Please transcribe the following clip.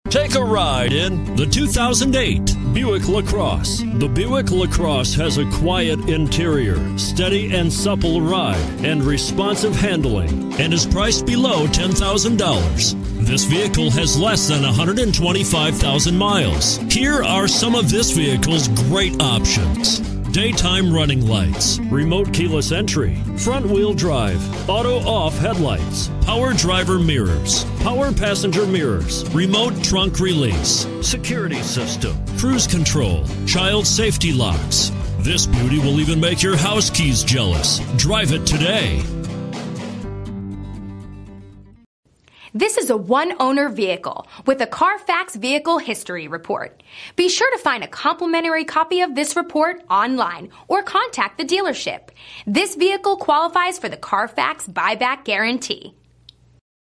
Take a ride in the 2008 Buick LaCrosse. The Buick LaCrosse has a quiet interior, steady and supple ride, and responsive handling, and is priced below $10,000. This vehicle has less than 125,000 miles. Here are some of this vehicle's great options: daytime running lights, remote keyless entry, front-wheel drive, auto-off headlights, power driver mirrors, power passenger mirrors, remote trunk release, security system, cruise control, child safety locks. This beauty will even make your house keys jealous. Drive it today. This is a one-owner vehicle with a CARFAX Vehicle History Report. Be sure to find a complimentary copy of this report online or contact the dealership. This vehicle qualifies for the CARFAX Buyback Guarantee.